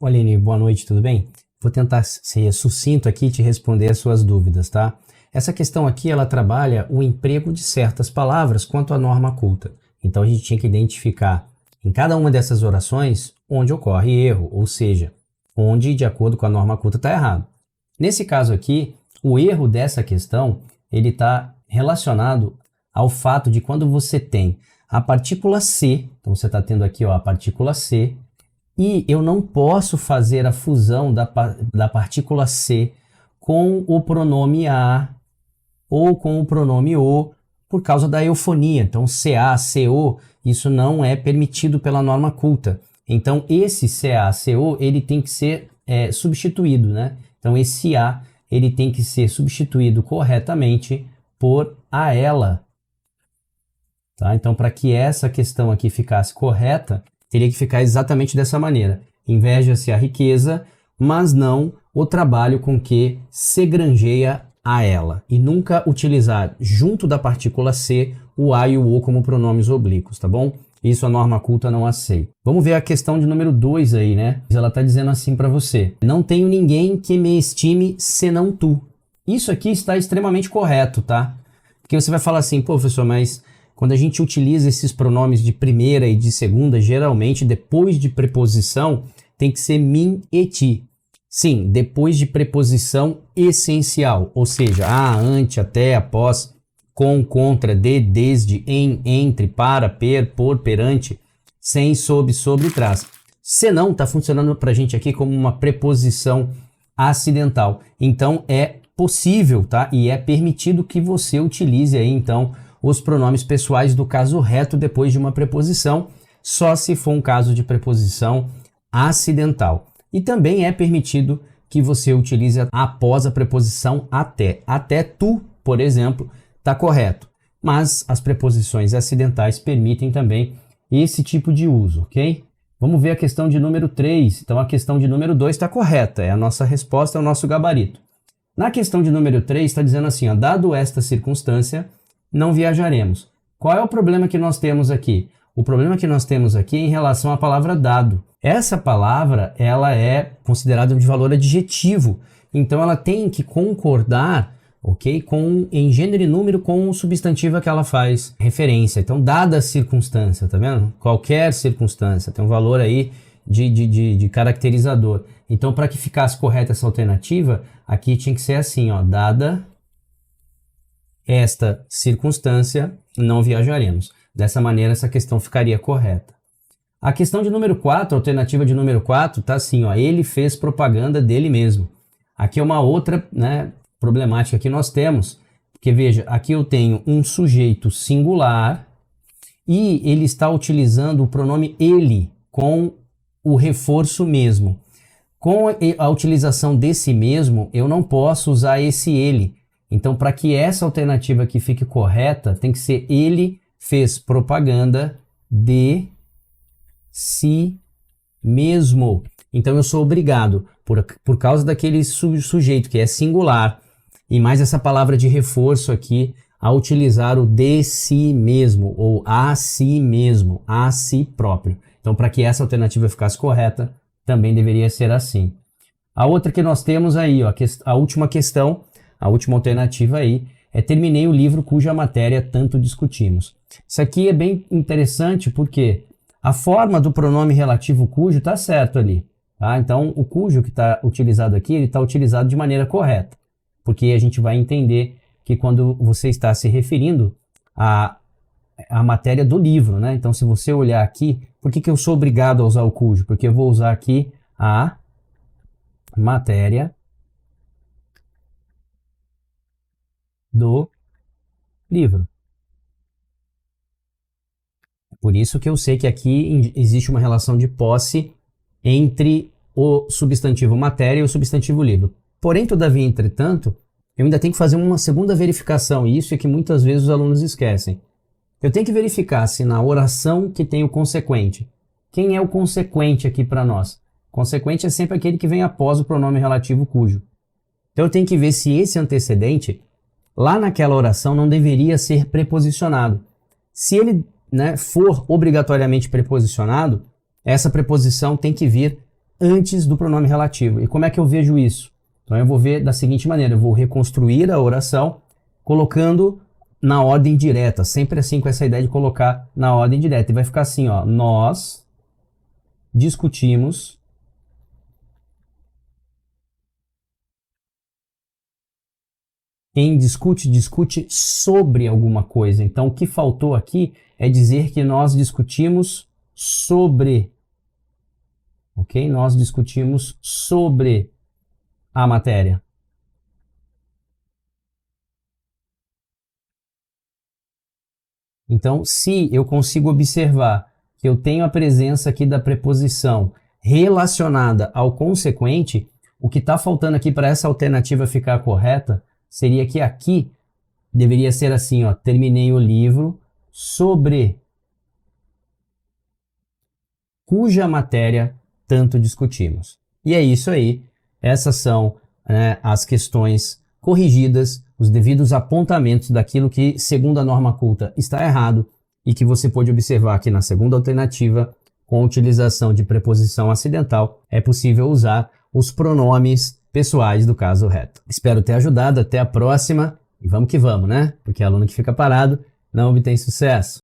Aline, boa noite, tudo bem? Vou tentar ser sucinto aqui e te responder as suas dúvidas, tá? Essa questão aqui, ela trabalha o emprego de certas palavras quanto à norma culta. Então, a gente tinha que identificar em cada uma dessas orações onde ocorre erro, ou seja, onde, de acordo com a norma culta, está errado. Nesse caso aqui, o erro dessa questão, ele está relacionado ao fato de quando você tem a partícula C, então você está tendo aqui ó, a partícula C, e eu não posso fazer a fusão da partícula C com o pronome a ou com o pronome o por causa da eufonia. Então, CA, CO, isso não é permitido pela norma culta. Então, esse CA, CO, ele tem que ser substituído, né? Então, esse A, ele tem que ser substituído corretamente por a ela. Tá? Então, para que essa questão aqui ficasse correta, teria que ficar exatamente dessa maneira. Inveja-se a riqueza, mas não o trabalho com que se granjeia a ela. E nunca utilizar junto da partícula C o a e o o como pronomes oblíquos, tá bom? Isso a norma culta não aceita. Vamos ver a questão de número 2 aí, né? Ela está dizendo assim para você. Não tenho ninguém que me estime senão tu. Isso aqui está extremamente correto, tá? Porque você vai falar assim, pô, professor, mas quando a gente utiliza esses pronomes de primeira e de segunda, geralmente depois de preposição tem que ser mim e ti. Sim, depois de preposição essencial, ou seja, a, ante, até, após, com, contra, de, desde, em, entre, para, per, por, perante, sem, sob, sobre, trás. Senão, está funcionando para a gente aqui como uma preposição acidental. Então, é possível, tá? E é permitido que você utilize aí, então, os pronomes pessoais do caso reto depois de uma preposição, só se for um caso de preposição acidental. E também é permitido que você utilize após a preposição até. Até tu, por exemplo, está correto. Mas as preposições acidentais permitem também esse tipo de uso, ok? Vamos ver a questão de número 3. Então a questão de número 2 está correta, é a nossa resposta, é o nosso gabarito. Na questão de número 3 está dizendo assim, ó, dado esta circunstância, não viajaremos. Qual é o problema que nós temos aqui? O problema que nós temos aqui é em relação à palavra dado. Essa palavra, ela é considerada de valor adjetivo, então ela tem que concordar, ok, em gênero e número com o substantivo a que ela faz referência. Então, dada a circunstância, tá vendo? Qualquer circunstância, tem um valor aí de caracterizador. Então, para que ficasse correta essa alternativa, aqui tinha que ser assim, ó, dada esta circunstância, não viajaremos. Dessa maneira, essa questão ficaria correta. A questão de número 4, a alternativa de número 4, tá assim, ó, ele fez propaganda dele mesmo. Aqui é uma outra, né, problemática que nós temos, porque veja, aqui eu tenho um sujeito singular e ele está utilizando o pronome ele com o reforço mesmo. Com a utilização desse mesmo, eu não posso usar esse ele. Então, para que essa alternativa aqui fique correta, tem que ser ele fez propaganda de si mesmo. Então, eu sou obrigado, por causa daquele sujeito que é singular, e mais essa palavra de reforço aqui, a utilizar o de si mesmo, ou a si mesmo, a si próprio. Então, para que essa alternativa ficasse correta, também deveria ser assim. A outra que nós temos aí, ó, a última questão, a última alternativa aí, é terminei o livro cuja matéria tanto discutimos. Isso aqui é bem interessante porque a forma do pronome relativo cujo está certo ali. Tá? Então, o cujo que está utilizado aqui, ele está utilizado de maneira correta. Porque a gente vai entender que quando você está se referindo à matéria do livro, né? Então, se você olhar aqui, por que eu sou obrigado a usar o cujo? Porque eu vou usar aqui a matéria do livro. Por isso que eu sei que aqui existe uma relação de posse entre o substantivo matéria e o substantivo livro. Porém, todavia, entretanto, eu ainda tenho que fazer uma segunda verificação, e isso é que muitas vezes os alunos esquecem. Eu tenho que verificar se na oração que tem o consequente, quem é o consequente aqui para nós? Consequente é sempre aquele que vem após o pronome relativo cujo. Então eu tenho que ver se esse antecedente, lá naquela oração, não deveria ser preposicionado. Se ele, né, for obrigatoriamente preposicionado, essa preposição tem que vir antes do pronome relativo. E como é que eu vejo isso? Então eu vou ver da seguinte maneira, eu vou reconstruir a oração colocando na ordem direta, sempre assim com essa ideia de colocar na ordem direta. E vai ficar assim, ó, nós discutimos quem discute, discute sobre alguma coisa. Então, o que faltou aqui é dizer que nós discutimos sobre, ok? Nós discutimos sobre a matéria. Então, se eu consigo observar que eu tenho a presença aqui da preposição relacionada ao consequente, o que está faltando aqui para essa alternativa ficar correta seria que aqui deveria ser assim, ó, terminei o livro sobre cuja matéria tanto discutimos. E é isso aí. Essas são, né, as questões corrigidas, os devidos apontamentos daquilo que, segundo a norma culta, está errado e que você pode observar aqui na segunda alternativa, com a utilização de preposição acidental, é possível usar os pronomes pessoais do caso reto. Espero ter ajudado. Até a próxima e vamos que vamos, né? Porque aluno que fica parado não obtém sucesso.